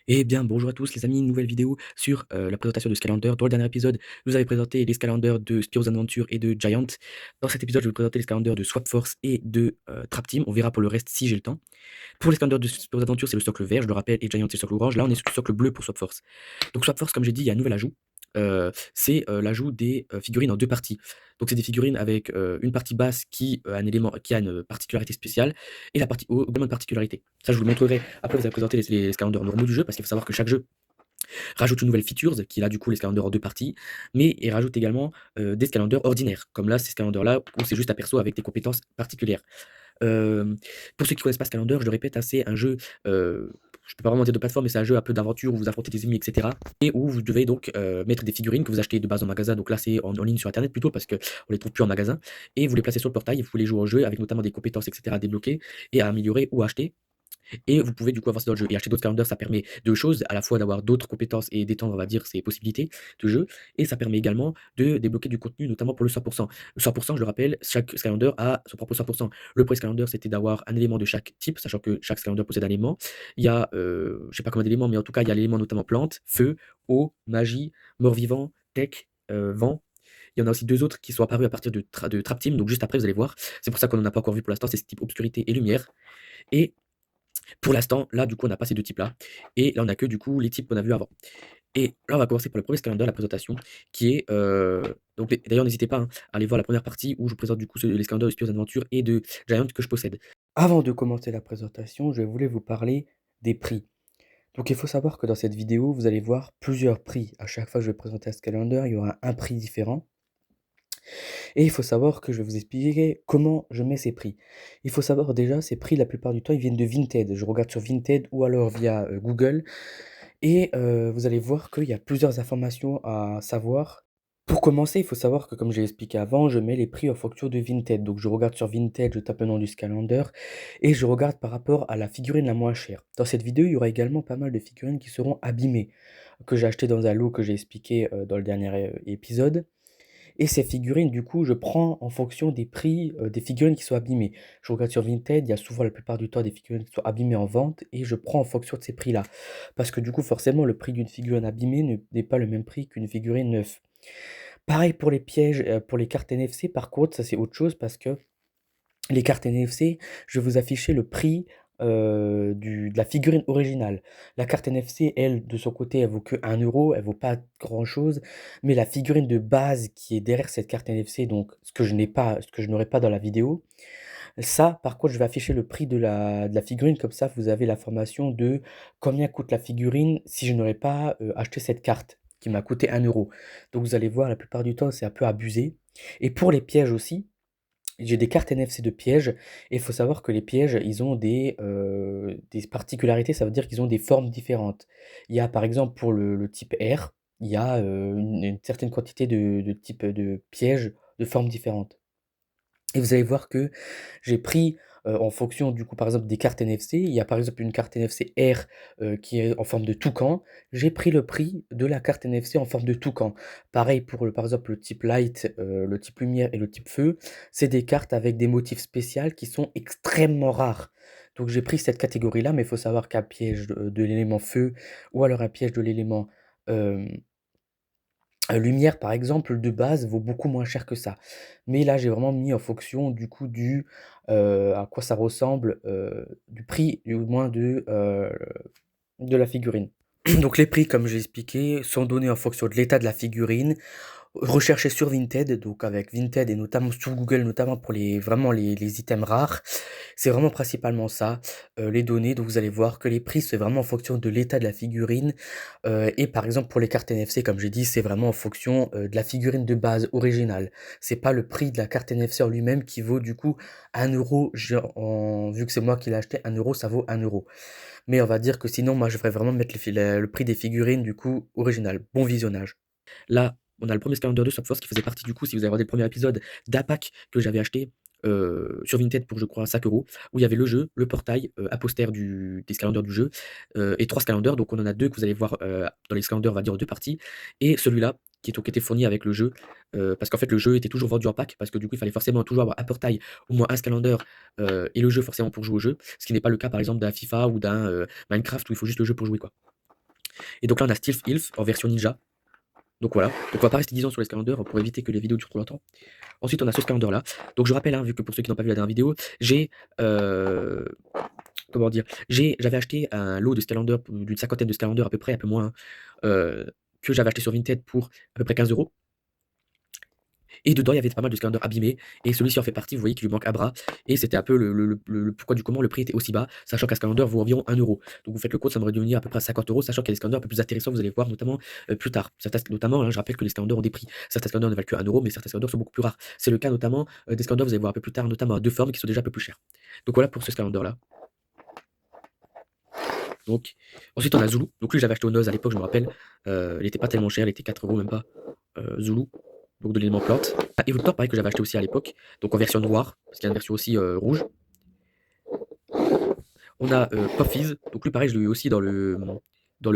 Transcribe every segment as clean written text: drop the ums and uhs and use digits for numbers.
Eh bien, bonjour à tous les amis, nouvelle vidéo sur la présentation de Scalander. Dans le dernier épisode, je vous avais présenté les Scalanders de Spyro's Adventure et de Giant. Dans cet épisode, je vais vous présenter les Scalanders de Swap Force et de Trap Team. On verra pour le reste si j'ai le temps. Pour les Scalanders de Spyro's Adventure, c'est le socle vert, je le rappelle, et Giant, c'est le socle orange. Là, on est sur le socle bleu pour Swap Force. Donc Swap Force, comme j'ai dit, il y a un nouvel ajout. C'est l'ajout des figurines en deux parties. Donc c'est des figurines avec une partie basse qui a un élément, qui a une particularité spéciale et la partie haut également de particularité. Ça, je vous le montrerai après. Vous allez présenter les Scalanders normaux du jeu parce qu'il faut savoir que chaque jeu rajoute une nouvelle features, qui est là du coup les Scalanders en deux parties, mais il rajoute également des Scalanders ordinaires, comme là ces Scalanders là où c'est juste un perso avec des compétences particulières. Euh, pour ceux qui connaissent pas Scalander, je le répète, hein, c'est un jeu, je peux pas vraiment dire de plateforme, mais c'est un jeu un peu d'aventure où vous affrontez des ennemis, etc. Et où vous devez donc mettre des figurines que vous achetez de base en magasin. Donc là, c'est en ligne sur internet plutôt parce qu'on les trouve plus en magasin. Et vous les placez sur le portail et vous les jouer au jeu avec notamment des compétences, etc. à débloquer et à améliorer ou acheter. Et vous pouvez du coup avancer dans le jeu. Et acheter d'autres calendars, ça permet deux choses, à la fois d'avoir d'autres compétences et d'étendre, on va dire, ses possibilités de jeu. Et ça permet également de débloquer du contenu, notamment pour le 100%. Le 100%, je le rappelle, chaque calendar a son propre 100%. Le premier calendar, c'était d'avoir un élément de chaque type, sachant que chaque calendar possède un élément. Il y a, je sais pas combien d'éléments, mais en tout cas, il y a l'élément notamment plante, feu, eau, magie, mort-vivant, tech, vent. Il y en a aussi deux autres qui sont apparus à partir de Trap Team, donc juste après, vous allez voir. C'est pour ça qu'on n'en a pas encore vu pour l'instant, c'est ce type obscurité et lumière. Et pour l'instant, là, du coup, on a pas ces deux types-là. Et là, on a que, du coup, les types qu'on a vus avant. Et là, on va commencer par le premier calendar, la présentation, qui est... donc, d'ailleurs, n'hésitez pas hein, à aller voir la première partie où je vous présente, du coup, les calendars de Spyro's Adventure et de Giant que je possède. Avant de commencer la présentation, je voulais vous parler des prix. Donc, il faut savoir que dans cette vidéo, vous allez voir plusieurs prix. À chaque fois que je vais présenter ce calendar, il y aura un prix différent. Et il faut savoir que je vais vous expliquer comment je mets ces prix. Il faut savoir déjà, ces prix, la plupart du temps, ils viennent de Vinted. Je regarde sur Vinted ou alors via Google. Et vous allez voir qu'il y a plusieurs informations à savoir. Pour commencer, il faut savoir que, comme j'ai expliqué avant, je mets les prix en fonction de Vinted. Donc je regarde sur Vinted, je tape le nom du Scalander et je regarde par rapport à la figurine la moins chère. Dans cette vidéo, il y aura également pas mal de figurines qui seront abîmées, que j'ai acheté dans un lot que j'ai expliqué dans le dernier épisode. Et ces figurines, du coup, je prends en fonction des prix, des figurines qui sont abîmées. Je regarde sur Vinted, il y a souvent la plupart du temps des figurines qui sont abîmées en vente et je prends en fonction de ces prix-là. Parce que du coup, forcément, le prix d'une figurine abîmée n'est pas le même prix qu'une figurine neuve. Pareil pour les pièges, pour les cartes NFC, par contre, ça c'est autre chose parce que les cartes NFC, je vais vous afficher le prix, de la figurine originale. La carte NFC, elle, de son côté, elle vaut que 1 €, elle vaut pas grand-chose, mais la figurine de base qui est derrière cette carte NFC, donc ce que je n'aurai pas dans la vidéo, ça, par contre, je vais afficher le prix de la figurine, comme ça vous avez l'information de combien coûte la figurine si je n'aurais pas, acheté cette carte qui m'a coûté 1 €. Donc vous allez voir, la plupart du temps, c'est un peu abusé et pour les pièges aussi, j'ai des cartes NFC de pièges et il faut savoir que les pièges, ils ont des particularités, ça veut dire qu'ils ont des formes différentes. Il y a par exemple pour le type R, il y a, une certaine quantité de types de pièges de formes différentes. Et vous allez voir que j'ai pris, en fonction du coup par exemple des cartes NFC, il y a par exemple une carte NFC R, qui est en forme de toucan. J'ai pris le prix de la carte NFC en forme de toucan. Pareil pour par exemple le type light, le type lumière et le type feu, c'est des cartes avec des motifs spéciaux qui sont extrêmement rares. Donc j'ai pris cette catégorie-là, mais il faut savoir qu'un piège de l'élément feu ou alors un piège de l'élément, hem lumière, par exemple, de base, vaut beaucoup moins cher que ça. Mais là, j'ai vraiment mis en fonction du coup à quoi ça ressemble, du prix, du moins de la figurine. Donc les prix, comme j'ai expliqué, sont donnés en fonction de l'état de la figurine, rechercher sur Vinted, donc avec Vinted et notamment sur Google, notamment pour les items rares. C'est vraiment principalement ça, les données. Donc vous allez voir que les prix, c'est vraiment en fonction de l'état de la figurine, et par exemple pour les cartes NFC, comme j'ai dit, c'est vraiment en fonction, de la figurine de base originale. C'est pas le prix de la carte NFC en lui-même qui vaut du coup 1 €, vu que c'est moi qui l'ai acheté, 1 €, ça vaut 1 €. Mais on va dire que sinon, moi je ferais vraiment mettre le prix des figurines du coup originales. Bon visionnage. Là, on a le premier Scalander de Swap Force qui faisait partie du coup, si vous avez regardé le premier épisode, d'un pack que j'avais acheté sur Vinted pour je crois 5 €, où il y avait le jeu, le portail, un poster des Scalanders du jeu, et 3 Scalanders. Donc on en a 2 que vous allez voir dans les Scalanders, on va dire en deux parties. Et celui-là, qui était fourni avec le jeu, parce qu'en fait le jeu était toujours vendu en pack, parce que du coup il fallait forcément toujours avoir un portail, au moins un Scalander, et le jeu forcément pour jouer au jeu. Ce qui n'est pas le cas par exemple d'un FIFA ou d'un Minecraft où il faut juste le jeu pour jouer quoi. Et donc là, on a Stealth Ilf en version ninja. Donc voilà, donc on va pas rester 10 ans sur l'escalander pour éviter que les vidéos durent trop longtemps. Ensuite, on a ce scalander là. Donc je rappelle, hein, vu que pour ceux qui n'ont pas vu la dernière vidéo, j'ai comment dire, j'avais acheté un lot de scalander d'une cinquantaine de scalander à peu près, un peu moins, que j'avais acheté sur Vinted pour à peu près 15 €. Et dedans, il y avait pas mal de scalander abîmés. Et celui-ci en fait partie, vous voyez qu'il lui manque un bras. Et c'était un peu le pourquoi du comment le prix était aussi bas, sachant qu'un scalander vaut environ 1 €. Donc vous faites le compte, ça m'aurait dû venir à peu près à 50 €, sachant qu'il y a des scalanders un peu plus intéressants, vous allez voir notamment plus tard. Notamment, hein, je rappelle que les scalanders ont des prix. Certains scalanders ne valent que 1 €, mais certains scalanders sont beaucoup plus rares. C'est le cas notamment des scalanders, vous allez voir un peu plus tard, notamment à deux formes qui sont déjà un peu plus chers. Donc voilà pour ce scalander là. Donc, ensuite on a Zulu. Donc lui j'avais acheté au Noz à l'époque, je me rappelle. Il était pas tellement cher, il était 4 € même pas. Zulu, donc de l'élément plante. Ah, Evoltor, pareil que j'avais acheté aussi à l'époque, donc en version noire, parce qu'il y a une version aussi rouge. On a Puffies, donc lui pareil je l'ai eu aussi dans le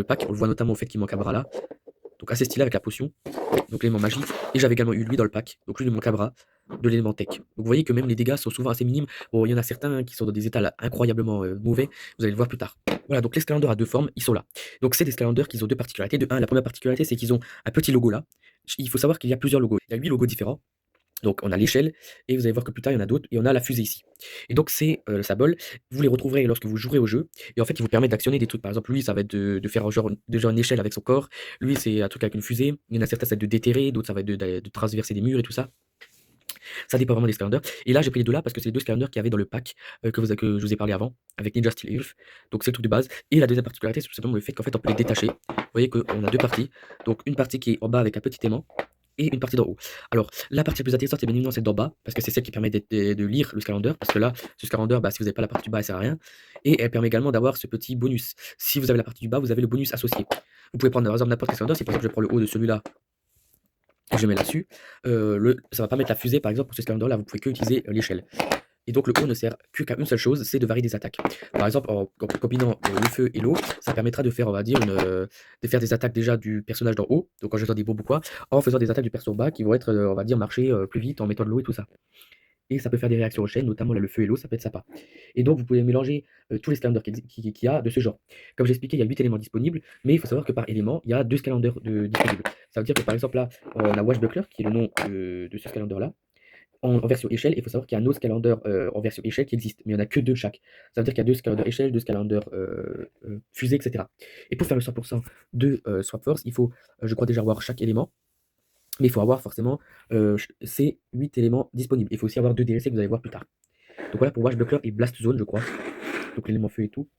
pack, on le voit notamment au fait qu'il manque un bras là. Donc assez stylé avec la potion, donc l'élément magie. Et j'avais également eu lui dans le pack, donc lui il manque un bras, de l'élément tech. Donc vous voyez que même les dégâts sont souvent assez minimes. Bon, il y en a certains qui sont dans des états là, incroyablement mauvais, vous allez le voir plus tard. Voilà, donc les scalanders à deux formes, ils sont là. Donc c'est des scalanders qui ont deux particularités. De un, la première particularité, c'est qu'ils ont un petit logo là. Il faut savoir qu'il y a plusieurs logos. Il y a 8 logos différents. Donc on a l'échelle, et vous allez voir que plus tard il y en a d'autres, et on a la fusée ici. Et donc c'est le symbole, vous les retrouverez lorsque vous jouerez au jeu, et en fait il vous permet d'actionner des trucs. Par exemple lui ça va être de faire genre une échelle avec son corps, lui c'est un truc avec une fusée, il y en a certains ça va être de déterrer, d'autres ça va être de transverser des murs et tout ça. Ça dépend vraiment des scalanders. Et là j'ai pris les deux là parce que c'est les deux scalanders qu'il y avait dans le pack que je vous ai parlé avant, avec Ninja Steel Elf. Donc c'est le truc de base. Et la deuxième particularité c'est tout simplement le fait qu'en fait on peut les détacher. Vous voyez qu'on a deux parties, donc une partie qui est en bas avec un petit aimant, et une partie d'en haut. Alors, la partie la plus intéressante, c'est bien évidemment celle d'en bas, parce que c'est celle qui permet de lire le scalander, parce que là, ce scalander, bah, si vous n'avez pas la partie du bas, elle sert à rien. Et elle permet également d'avoir ce petit bonus. Si vous avez la partie du bas, vous avez le bonus associé. Vous pouvez prendre par exemple n'importe quel scalander, si par exemple je prends le haut de celui-là, et je le mets là-dessus, ça va pas mettre la fusée par exemple pour ce scalander-là, vous pouvez que utiliser l'échelle. Et donc le haut ne sert qu'à une seule chose, c'est de varier des attaques. Par exemple, en combinant le feu et l'eau, ça permettra de faire, on va dire, de faire des attaques déjà du personnage d'en haut, donc en jetant des bombes ou quoi, en faisant des attaques du perso bas qui vont être, on va dire, marcher plus vite en mettant de l'eau et tout ça. Et ça peut faire des réactions aux chaînes, notamment là, le feu et l'eau, ça peut être sympa. Et donc vous pouvez mélanger tous les scalenders qu'il y a de ce genre. Comme j'ai expliqué, il y a 8 éléments disponibles, mais il faut savoir que par élément, il y a 2 scalenders disponibles. Ça veut dire que par exemple là, on a Washbuckler, qui est le nom de ce scalender-là, en version échelle, il faut savoir qu'il y a un autre calendar en version échelle qui existe, mais il n'y en a que deux de chaque. Ça veut dire qu'il y a deux calendars échelle, deux calendars fusée, etc. Et pour faire le 100% de Swap Force, il faut, je crois déjà avoir chaque élément, mais il faut avoir forcément ces 8 éléments disponibles. Il faut aussi avoir 2 DLC que vous allez voir plus tard. Donc voilà pour Washbuckler et Blast Zone, je crois. Donc l'élément feu et tout.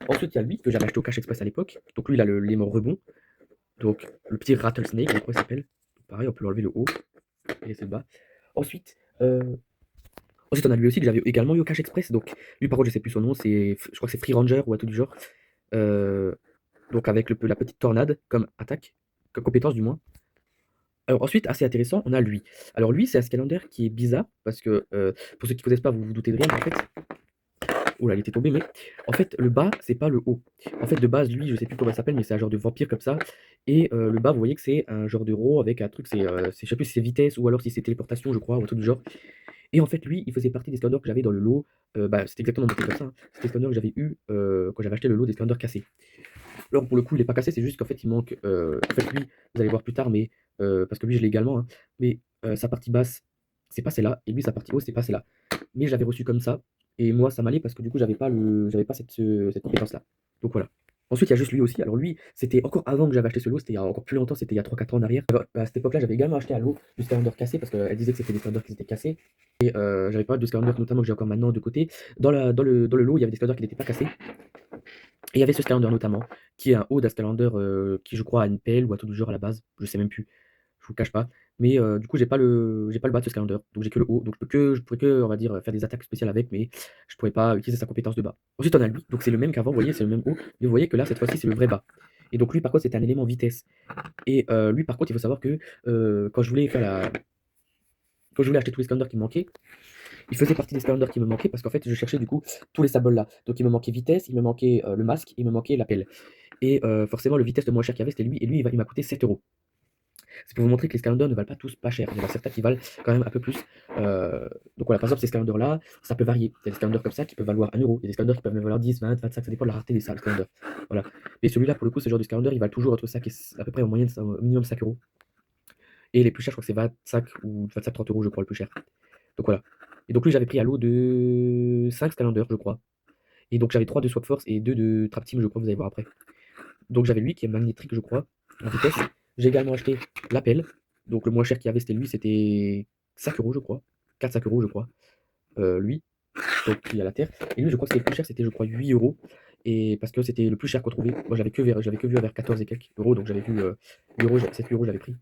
Ensuite, il y a lui que j'avais acheté au Cash Express à l'époque. Donc lui, il a l'élément rebond. Donc le petit Rattlesnake, je crois qu'il s'appelle. Pareil, on peut l'enlever le haut et laisser le bas. Ensuite, on a lui aussi que j'avais également eu au Cash Express. Donc lui par contre je sais plus son nom, je crois que c'est Free Ranger ou un truc du genre. Euh, donc avec la petite tornade comme attaque, comme compétence du moins. Alors ensuite, assez intéressant, on a lui. Alors lui, c'est un Scalander qui est bizarre, parce que pour ceux qui ne connaissent pas, vous vous doutez de rien, mais en fait. Oh là, il était tombé, mais en fait, le bas, c'est pas le haut. En fait, de base, lui, je sais plus comment il s'appelle, mais c'est un genre de vampire comme ça. Et le bas, vous voyez que c'est un genre de ro avec un truc, je sais plus si c'est vitesse ou alors si c'est téléportation, je crois, ou un truc du genre. Et en fait, lui, il faisait partie des Splendors que j'avais dans le lot. Bah, c'était exactement monté comme ça, hein. C'était les Splendors que j'avais eu quand j'avais acheté le lot des Splendors cassés. Alors, pour le coup, il n'est pas cassé, c'est juste qu'en fait, il manque. En fait, lui, vous allez voir plus tard, mais parce que lui, je l'ai également, hein, mais sa partie basse, c'est pas celle-là, et lui, sa partie haute, c'est pas celle-là. Mais j'avais reçu comme ça, et moi, ça m'allait parce que du coup, j'avais pas cette compétence-là. Donc voilà. Ensuite, il y a juste lui aussi. Alors lui, c'était encore avant que j'avais acheté ce lot, c'était il y a encore plus longtemps, c'était il y a 3-4 ans en arrière. À cette époque-là, j'avais également acheté un lot de Skylander cassé parce qu'elle disait que c'était des Skylanders qui étaient cassés. Et j'avais pas mal de Skylanders notamment que j'ai encore maintenant de côté. Dans le lot, il y avait des Skylanders qui n'étaient pas cassés. Et il y avait ce Skylander notamment, qui est un haut d'un Skylander qui je crois a une pelle ou un truc du genre à la base, je sais même plus, je vous cache pas. Mais du coup j'ai pas le bas de ce Skylander, donc j'ai que le haut, donc je pourrais que, on va dire, faire des attaques spéciales avec, mais je pourrais pas utiliser sa compétence de bas. Ensuite on a lui, donc c'est le même qu'avant, vous voyez, c'est le même haut, mais vous voyez que là cette fois-ci c'est le vrai bas. Et donc lui par contre c'est un élément vitesse. Et lui par contre il faut savoir que quand je voulais acheter tous les Skylanders qui me manquaient, il faisait partie des Skylanders qui me manquaient parce qu'en fait je cherchais du coup tous les symboles là. Donc il me manquait vitesse, il me manquait le masque, il me manquait la pelle. Et forcément le vitesse le moins cher qu'il y avait c'était lui, et lui il m'a coûté 7 euros. C'est pour vous montrer que les Skylanders ne valent pas tous pas cher. Il y en a certains qui valent quand même un peu plus. Donc voilà, par exemple, ces Skylanders-là, ça peut varier. Il y a des Skylanders comme ça qui peuvent valoir 1 euro. Il y a des Skylanders qui peuvent même valoir 10, 20, 25, ça dépend de la rareté des Skylanders. Voilà. Mais celui-là, pour le coup, ce genre de Skylander, il valent toujours entre 5 et à peu près en moyenne, au minimum 5 euros. Et les plus chers, je crois que c'est 25 ou 25-30 euros, je crois, le plus cher. Donc voilà. Et donc lui, j'avais pris à l'eau de 5 Skylanders, je crois. Et donc j'avais 3 de Swap Force et 2 de Trap Team, je crois, vous allez voir après. Donc j'avais lui qui est magnétrique, je crois, en vitesse. J'ai également acheté l'appel. Donc le moins cher qu'il y avait, c'était lui, c'était 5 euros, je crois. 4-5 euros, je crois. Lui, donc il y a la Terre. Et lui, je crois que c'était le plus cher, c'était, je crois, 8 euros. Et parce que c'était le plus cher qu'on trouvait. Moi, j'avais que vu vers 14 et quelques euros. Donc j'avais vu 8 euros, 7 euros, j'avais pris.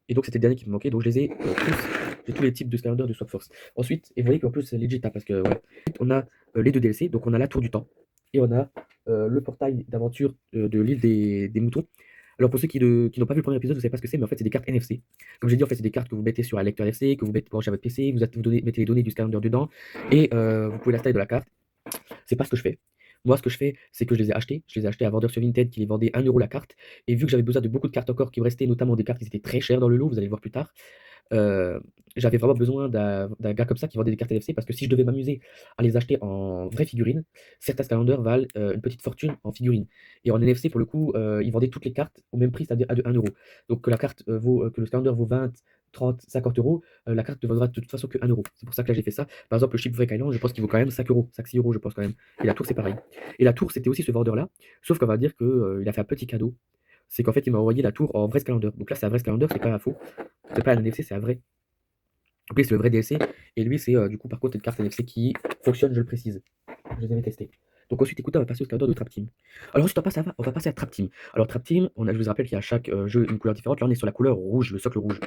Et donc c'était le dernier qui me manquait. Donc je les ai tous. J'ai tous les types de Skylanders de Swap Force. Ensuite, et vous voyez qu'en plus c'est legit, hein, parce que ouais. On a les deux DLC. Donc on a la Tour du Temps. Et on a le portail d'aventure de l'île des moutons. Alors pour ceux qui n'ont pas vu le premier épisode, vous ne savez pas ce que c'est, mais en fait c'est des cartes NFC. Comme j'ai dit, en fait c'est des cartes que vous mettez sur un lecteur NFC, que vous mettez branchez à votre PC, mettez les données du Skylander dedans, et vous pouvez l'installer de la carte. C'est pas ce que je fais. Moi, ce que je fais, c'est que je les ai achetés. Je les ai achetés à vendeur sur Vinted qui les vendait 1 euro la carte. Et vu que j'avais besoin de beaucoup de cartes encore qui me restaient, notamment des cartes qui étaient très chères dans le lot, vous allez le voir plus tard, euh, j'avais vraiment besoin d'un gars comme ça qui vendait des cartes NFC parce que si je devais m'amuser à les acheter en vraies figurines, certains Skylanders valent une petite fortune en figurines. Et en NFC, pour le coup, ils vendaient toutes les cartes au même prix, c'est-à-dire à de 1 euro. Donc que que le Skylander vaut 20, 30, 50 euros, la carte ne vaudra de toute façon que 1 euro. C'est pour ça que là j'ai fait ça. Par exemple, le Shipwreck Island, je pense qu'il vaut quand même 5 euros, 5-6 euros, je pense quand même. Et la tour, c'est pareil. Et la tour, c'était aussi ce vendeur-là, sauf qu'on va dire qu'il a fait un petit cadeau. C'est qu'en fait, il m'a envoyé la tour en vrai Skylander. Donc là, c'est un vrai Skylander, c'est pas un faux. C'est pas un NFC, c'est un vrai. Donc lui, c'est le vrai DLC. Et lui, c'est du coup, par contre, une carte NFC qui fonctionne, je le précise. Je les avais testés. Donc ensuite, écoutez, on va passer au Skylander de Trap Team. Alors ensuite, on va passer à Trap Team. Alors Trap Team, je vous rappelle qu'il y a chaque jeu une couleur différente. Là, on est sur la couleur rouge, le socle rouge.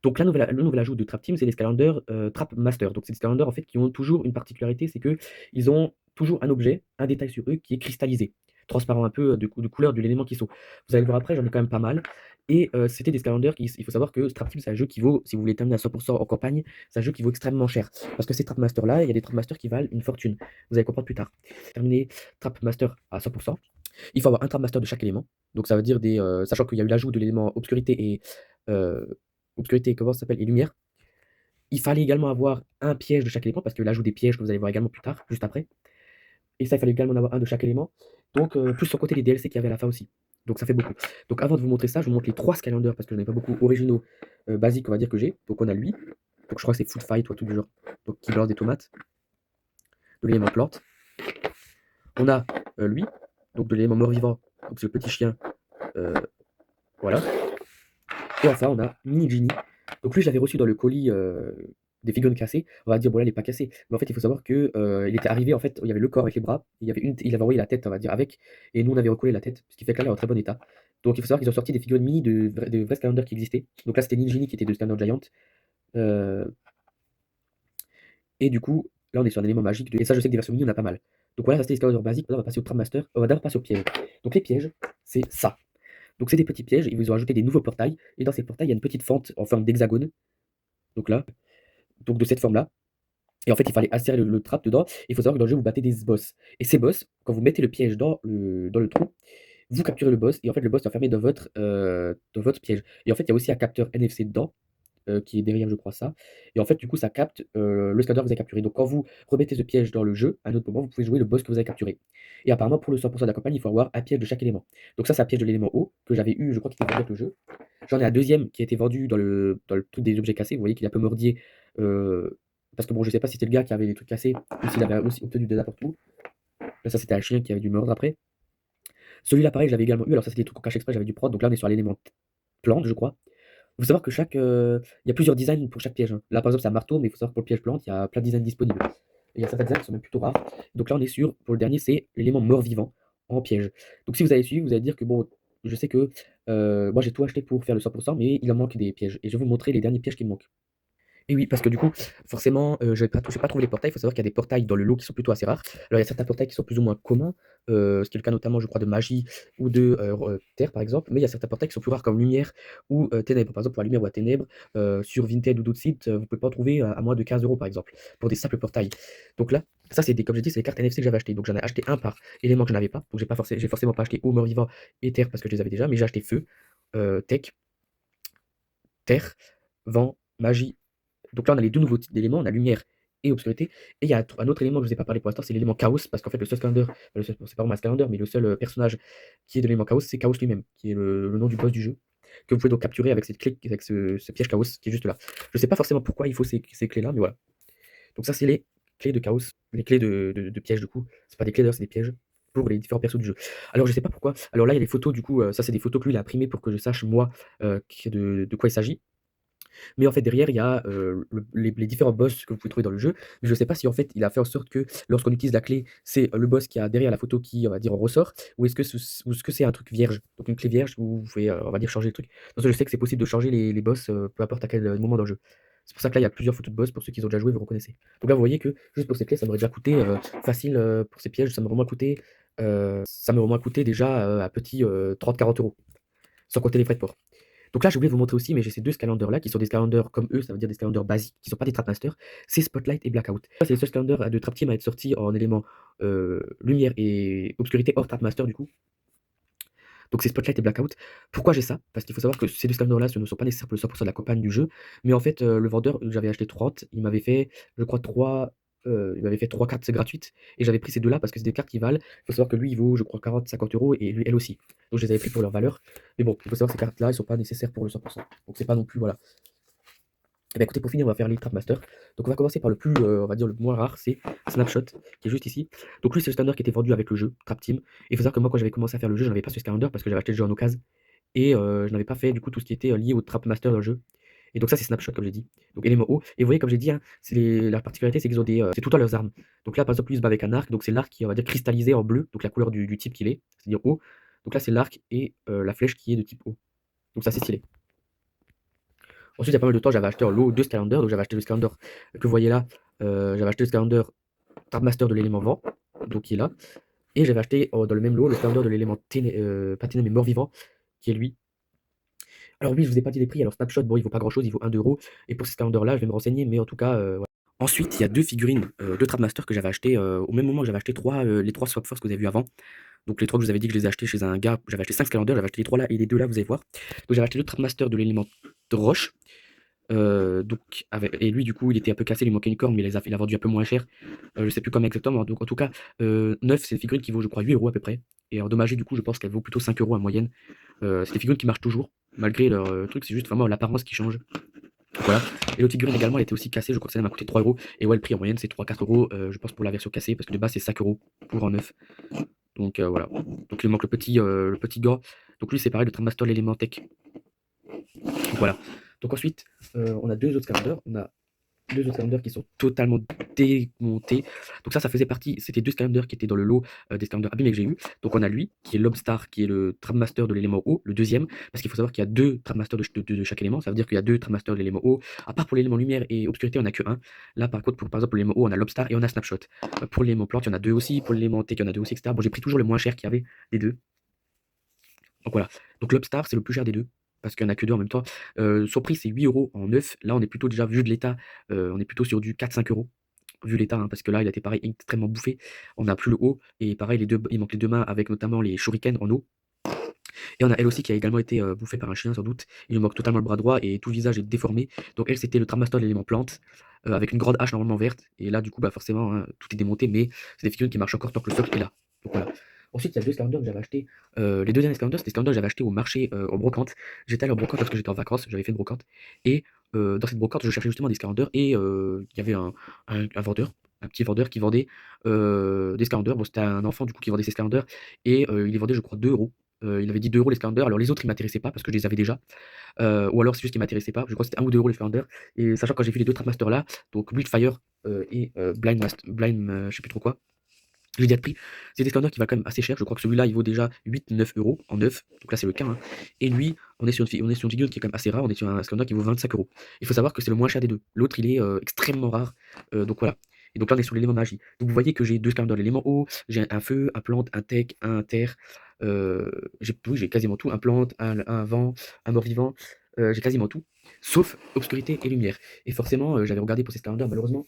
Donc le nouvel ajout de Trap Team, c'est les Skylanders Trap Master. Donc c'est des Skylanders en fait qui ont toujours une particularité, c'est que ils ont toujours un objet, un détail sur eux qui est cristallisé, transparent un peu de couleur de l'élément qui sont. Vous allez le voir après, j'en ai quand même pas mal. Et c'était des Skylanders il faut savoir que Trap Team, c'est un jeu qui vaut, si vous voulez terminer à 100% en campagne, c'est un jeu qui vaut extrêmement cher. Parce que ces Trap Master là, il y a des Trap Master qui valent une fortune. Vous allez comprendre plus tard. Terminer Trap Master à 100%. Il faut avoir un Trap Master de chaque élément. Donc ça veut dire sachant qu'il y a eu l'ajout de l'élément euh, obscurité, comment ça s'appelle, et lumière. Il fallait également avoir un piège de chaque élément, parce que l'ajout des pièges que vous allez voir également plus tard, juste après. Et ça, il fallait également en avoir un de chaque élément. Donc, plus sans compter les DLC qu'il y avait à la fin aussi. Donc ça fait beaucoup. Donc avant de vous montrer ça, je vous montre les 3 Skylanders, parce que je n'en ai pas beaucoup originaux, basiques, on va dire, que j'ai. Donc on a lui. Donc je crois que c'est Food Fight ou tout du genre. Donc qui balance des tomates. De l'élément plante. On a lui. Donc de l'élément mort-vivant. Donc c'est le petit chien. euh, voilà. Et enfin, on a Mini Genie. Donc lui, je l'avais reçu dans le colis des figurines cassées. On va dire, bon là, il n'est pas cassé. Mais en fait, il faut savoir que il était arrivé, en fait, il y avait le corps avec les bras. Il avait envoyé la tête, on va dire, avec. Et nous, on avait recollé la tête. Ce qui fait que là, il est en très bon état. Donc il faut savoir qu'ils ont sorti des figurines mini de vrais Skylanders qui existaient. Donc là, c'était Mini Genie qui était de Skylander Giant. Euh, et du coup, là, on est sur un élément magique. Et ça, je sais que des versions mini, on a pas mal. Donc voilà, ça c'était les Skylanders basiques. Maintenant, on va passer au Trap Master. On va d'abord passer aux pièges. Donc les pièges, c'est ça. Donc c'est des petits pièges, ils vous ont ajouté des nouveaux portails, et dans ces portails, il y a une petite fente en forme d'hexagone, donc là, donc de cette forme-là. Et en fait, il fallait insérer le trap dedans. Il faut savoir que dans le jeu, vous battez des boss. Et ces boss, quand vous mettez le piège dans le trou, vous capturez le boss, et en fait, le boss est enfermé dans votre piège. Et en fait, il y a aussi un capteur NFC dedans, qui est derrière, je crois, ça. Et en fait, du coup, ça capte le scanner que vous avez capturé. Donc, quand vous remettez ce piège dans le jeu, à un autre moment, vous pouvez jouer le boss que vous avez capturé. Et apparemment, pour le 100% de la campagne, il faut avoir un piège de chaque élément. Donc, ça, c'est un piège de l'élément haut que j'avais eu, je crois, qui était vendu avec le jeu. J'en ai un deuxième qui a été vendu dans le truc des objets cassés. Vous voyez qu'il est un peu mordier. Parce que bon, je sais pas si c'était le gars qui avait les trucs cassés ou s'il avait aussi obtenu de n'importe où. Là, ça, c'était un chien qui avait dû mordre après. Celui-là, pareil, je l'avais également eu. Alors, ça, c'était des trucs en cache exprès, j'avais dû prendre. Donc là, on est sur l'élément plante, je crois. Il faut savoir que il y a plusieurs designs pour chaque piège, hein. Là, par exemple, c'est un marteau, mais il faut savoir que pour le piège plante, il y a plein de designs disponibles. Et il y a certains designs qui sont même plutôt rares. Donc là, on est sur, pour le dernier, c'est l'élément mort-vivant en piège. Donc si vous avez suivi, vous allez dire que bon, je sais que moi j'ai tout acheté pour faire le 100%, mais il en manque des pièges. Et je vais vous montrer les derniers pièges qui me manquent. Et oui, parce que du coup, forcément, j'ai pas trouvé les portails. Il faut savoir qu'il y a des portails dans le lot qui sont plutôt assez rares. Alors, il y a certains portails qui sont plus ou moins communs, ce qui est le cas notamment, je crois, de magie ou de terre, par exemple. Mais il y a certains portails qui sont plus rares comme lumière ou ténèbres. Par exemple, pour la lumière ou la ténèbres, sur Vinted ou d'autres sites, vous ne pouvez pas en trouver à moins de 15 euros, par exemple, pour des simples portails. Donc là, ça, comme j'ai dit, c'est les cartes NFC que j'avais achetées. Donc j'en ai acheté un par élément que je n'avais pas. Donc j'ai forcément pas acheté eau, mort vivant et terre parce que je les avais déjà, mais j'ai acheté feu. tech, terre, vent, magie. Donc là, on a les deux nouveaux types d'éléments, on a lumière et obscurité. Et il y a un autre élément que je ne vous ai pas parlé pour l'instant, c'est l'élément chaos, parce qu'en fait, le seul Skylander, c'est pas vraiment un Skylander, mais le seul personnage qui est de l'élément chaos, c'est Chaos lui-même, qui est le nom du boss du jeu, que vous pouvez donc capturer avec cette clé, avec ce piège chaos qui est juste là. Je ne sais pas forcément pourquoi il faut ces clés-là, mais voilà. Donc ça, c'est les clés de chaos, les clés de piège du coup. C'est pas des clés d'ailleurs, c'est des pièges pour les différents persos du jeu. Alors je sais pas pourquoi. Alors là, il y a des photos du coup, ça c'est des photos que lui il a imprimées pour que je sache moi de quoi il s'agit. Mais en fait, derrière, il y a les différents boss que vous pouvez trouver dans le jeu. Mais je ne sais pas si en fait, il a fait en sorte que lorsqu'on utilise la clé, c'est le boss qui a derrière la photo qui, on va dire, en ressort, ou est-ce que c'est un truc vierge, donc une clé vierge où vous pouvez, on va dire, changer le truc. Parce que je sais que c'est possible de changer les boss, peu importe à quel moment dans le jeu. C'est pour ça que là, il y a plusieurs photos de boss pour ceux qui ont déjà joué, vous reconnaissez. Donc là, vous voyez que juste pour ces clés, ça m'aurait déjà coûté facile pour ces pièges, ça m'aurait au moins coûté déjà un petit 30-40 €, sans compter les frais de port. Donc là, j'ai oublié de vous montrer aussi, mais j'ai ces deux Skylanders là qui sont des Skylanders comme eux, ça veut dire des Skylanders basiques, qui ne sont pas des Trapmasters. C'est Spotlight et Blackout. Ça, c'est les seuls Skylanders de Trap Team à être sortis en éléments lumière et obscurité hors Trapmaster du coup. Donc c'est Spotlight et Blackout. Pourquoi j'ai ça? Parce qu'il faut savoir que ces deux Skylanders là, ce ne sont pas nécessaires pour le 100% de la campagne du jeu. Mais en fait, le vendeur, j'avais acheté 30, il m'avait fait, je crois, 3 cartes gratuites. Et j'avais pris ces deux-là parce que c'est des cartes qui valent. Il faut savoir que lui, il vaut, je crois, 40-50 € et lui, elle aussi. Donc je les avais pris pour leur valeur. Mais bon, il faut savoir que ces cartes-là, elles ne sont pas nécessaires pour le 100%. Donc c'est pas non plus, voilà. Et bah écoutez, pour finir, on va faire les Trapmaster. Donc on va commencer par le plus, on va dire le moins rare, c'est Snapshot, qui est juste ici. Donc lui, c'est le Skylander qui était vendu avec le jeu, Trap Team. Et il faut savoir que moi, quand j'avais commencé à faire le jeu, je n'avais pas ce Skylander parce que j'avais acheté le jeu en occasion. Et je n'avais pas fait du coup tout ce qui était lié au Trapmaster dans le jeu. Et donc ça, c'est Snapshot, comme j'ai dit. Donc élément haut. Et vous voyez, comme j'ai dit, hein, la particularité, c'est qu'ils ont c'est tout le temps leurs armes. Donc là, par exemple, lui, il se bat avec un arc. Donc c'est l'arc qui est, on va dire, cristallisé en bleu, donc la couleur du type qu'il est, c'est-à-dire haut. Donc là, c'est l'arc et la flèche qui est de type haut. Donc ça, c'est stylé. Ensuite, il y a pas mal de temps, j'avais acheté en lot 2 Skylanders. Donc j'avais acheté le Skylander que vous voyez là. J'avais acheté le Skylander Trapmaster de l'élément vent, donc qui est là. Et j'avais acheté dans le même lot le Skylander de l'élément pas ténèbres mais mort-vivant, qui est lui. Alors oui, je vous ai pas dit les prix. Alors Snapshot, bon, il vaut pas grand-chose, il vaut 1 €. Et pour ce Skylander-là, je vais me renseigner, mais en tout cas, voilà. Ensuite, il y a deux figurines de Trapmaster que j'avais acheté au même moment que j'avais acheté les 3 Swap Force que vous avez vu avant. Donc les 3 que je vous avais dit que je les ai achetés chez un gars, j'avais acheté 5 Skylanders, j'avais acheté les 3 là et les 2 là, vous allez voir. Donc j'avais acheté le Trapmaster de l'élément de roche. Donc et lui du coup il était un peu cassé, il lui manquait une corne, mais il a vendu un peu moins cher. Je sais plus comment exactement, donc en tout cas, neuf, c'est une figurine qui vaut je crois 8 € à peu près. Et endommagée du coup je pense qu'elle vaut plutôt 5 € en moyenne. C'est des figurines qui marchent toujours, malgré leur truc, c'est juste vraiment l'apparence qui change. Donc voilà. Et l'autre figurine également elle était aussi cassée, je crois que ça m'a coûté 3 €. Et ouais, le prix en moyenne c'est 3-4 € je pense pour la version cassée, parce que de base c'est 5 € pour un neuf. Donc voilà. Donc il manque le petit gars. Donc lui c'est pareil, le Trapmaster l'élément tech. Donc voilà. Donc ensuite, on a deux autres Skylanders. On a deux autres Skylanders qui sont totalement démontés. Donc ça faisait partie, c'était deux Skylanders qui étaient dans le lot des Skylanders abîmés que j'ai eu. Donc on a lui, qui est Lobstar, qui est le Trapmaster de l'élément haut, le deuxième, parce qu'il faut savoir qu'il y a deux Trapmasters de chaque élément. Ça veut dire qu'il y a deux Trapmasters de l'élément haut. À part pour l'élément lumière et obscurité, on n'a que un. Là par contre, par exemple, pour l'élément haut, on a Lobstar et on a Snapshot. Pour l'élément plante, il y en a deux aussi. Pour l'élément tech, il y en a deux aussi, etc. Bon, j'ai pris toujours le moins cher qu'il y avait des deux. Donc voilà. Donc Lobstar, c'est le plus cher des deux, parce qu'il n'y en a que deux en même temps. Son prix, c'est 8 € en neuf. Là, on est plutôt déjà, vu de l'état, on est plutôt sur du 4-5 €, vu l'état, hein, parce que là, il a été pareil, extrêmement bouffé. On n'a plus le haut, et pareil, il manque les deux mains, avec notamment les shurikens en eau. Et on a elle aussi qui a également été bouffée par un chien, sans doute. Il lui manque totalement le bras droit, et tout le visage est déformé. Donc elle, c'était le Trapmaster de l'élément plante, avec une grande hache normalement verte. Et là, du coup, bah, forcément, hein, tout est démonté, mais c'est des figurines qui marchent encore tant que le socle est là. Donc voilà. Ensuite, il y a deux Skylanders que j'avais achetés. Les deux derniers Skylanders, c'était des Skylanders que j'avais achetés au marché, en brocante. J'étais allé en brocante parce que j'étais en vacances, j'avais fait une brocante. Et dans cette brocante, je cherchais justement des Skylanders. Et il y avait un vendeur, un petit vendeur qui vendait des Skylanders. Bon, c'était un enfant du coup qui vendait ses Skylanders. Et il les vendait, je crois, 2 €. Il avait dit 2 € les Skylanders. Alors les autres, ils m'intéressaient pas parce que je les avais déjà. Ou alors c'est juste qu'ils m'intéressaient pas. Je crois que c'était 1 ou 2 € les Skylanders. Et sachant que quand j'ai vu les deux Trapmasters là, donc Wildfire et je sais plus trop quoi. Je l'ai déjà pris. C'est des Skylanders qui valent quand même assez cher. Je crois que celui-là, il vaut déjà 8-9 € en neuf. Donc là, c'est le cas, hein. Et lui, on est sur une figure qui est quand même assez rare. On est sur un Skylander qui vaut 25 €. Il faut savoir que c'est le moins cher des deux. L'autre, il est extrêmement rare. Donc voilà. Et donc là, on est sur l'élément magie. Donc vous voyez que j'ai deux Skylanders, l'élément haut. J'ai un feu, un plante, un tech, un terre. Oui, j'ai quasiment tout. Un plante, un vent, un mort-vivant. J'ai quasiment tout. Sauf obscurité et lumière. Et forcément, j'avais regardé pour ces Skylanders, malheureusement,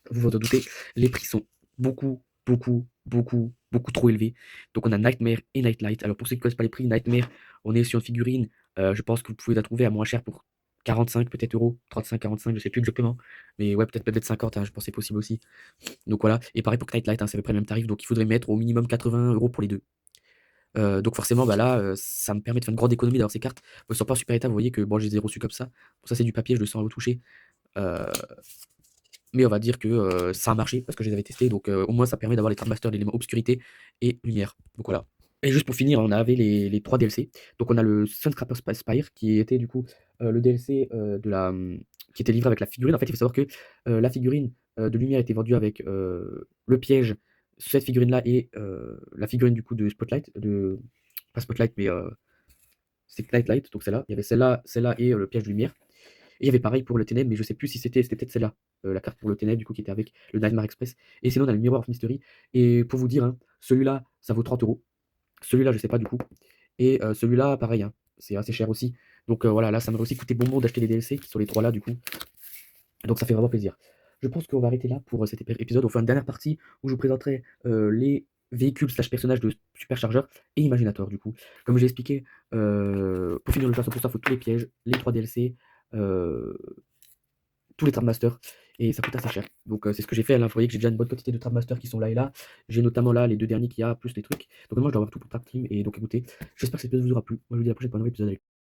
vous vous en doutez, les prix sont beaucoup, beaucoup, beaucoup, beaucoup trop élevé. Donc on a Nightmare et Nightlight. Alors pour ceux qui ne connaissent pas les prix, Nightmare, on est sur une figurine, je pense que vous pouvez la trouver à moins cher pour 45 peut-être euros, 35-45, je sais plus exactement. Mais ouais, peut-être 50, hein, je pense que c'est possible aussi. Donc voilà, et pareil pour Nightlight, hein, c'est à peu près le même tarif, donc il faudrait mettre au minimum 80 euros pour les deux. Donc forcément, bah là, ça me permet de faire une grande économie d'avoir ces cartes. Elles sont pas en super état, vous voyez que bon, je les ai reçues comme ça. Bon, ça c'est du papier, je le sens retouché. Euh, mais on va dire que ça a marché parce que je les avais testés. Donc au moins ça permet d'avoir les Tradmasters d'éléments obscurité et lumière. Donc voilà. Et juste pour finir, on avait les 3 DLC. Donc on a le Sunscraper Spire qui était du coup le DLC qui était livré avec la figurine. En fait, il faut savoir que la figurine de lumière était vendue avec le piège, cette figurine-là et la figurine du coup de Spotlight, pas Spotlight, mais c'est Nightlight, donc celle-là. Il y avait celle-là et le piège de lumière. Et il y avait pareil pour le Ténèbres, mais je sais plus si c'était peut-être celle-là, la carte pour le Ténèbres, du coup, qui était avec le Nightmare Express. Et sinon, on a le Mirror of Mystery. Et pour vous dire, hein, celui-là, ça vaut 30 euros. Celui-là, je sais pas du coup. Et celui-là, pareil, hein, c'est assez cher aussi. Donc voilà, là, ça m'aurait aussi coûté bonbon d'acheter les DLC qui sont les trois là, du coup. Donc ça fait vraiment plaisir. Je pense qu'on va arrêter là pour cet épisode. On fait une dernière partie où je vous présenterai les véhicules slash personnages de Supercharger et Imaginator du coup. Comme j'ai expliqué, pour finir le jeu, pour ça, il faut tous les pièges, les 3 DLC, euh, tous les Tradmasters, et ça coûte assez cher. Donc c'est ce que j'ai fait. Là, vous voyez que j'ai déjà une bonne quantité de Tradmasters qui sont là et là. J'ai notamment là les deux derniers qu'il y a, plus les trucs. Donc moi je dois avoir tout pour Trap Team. Et donc écoutez, j'espère que cet épisode vous aura plu. Moi je vous dis à la prochaine pour un nouvel épisode.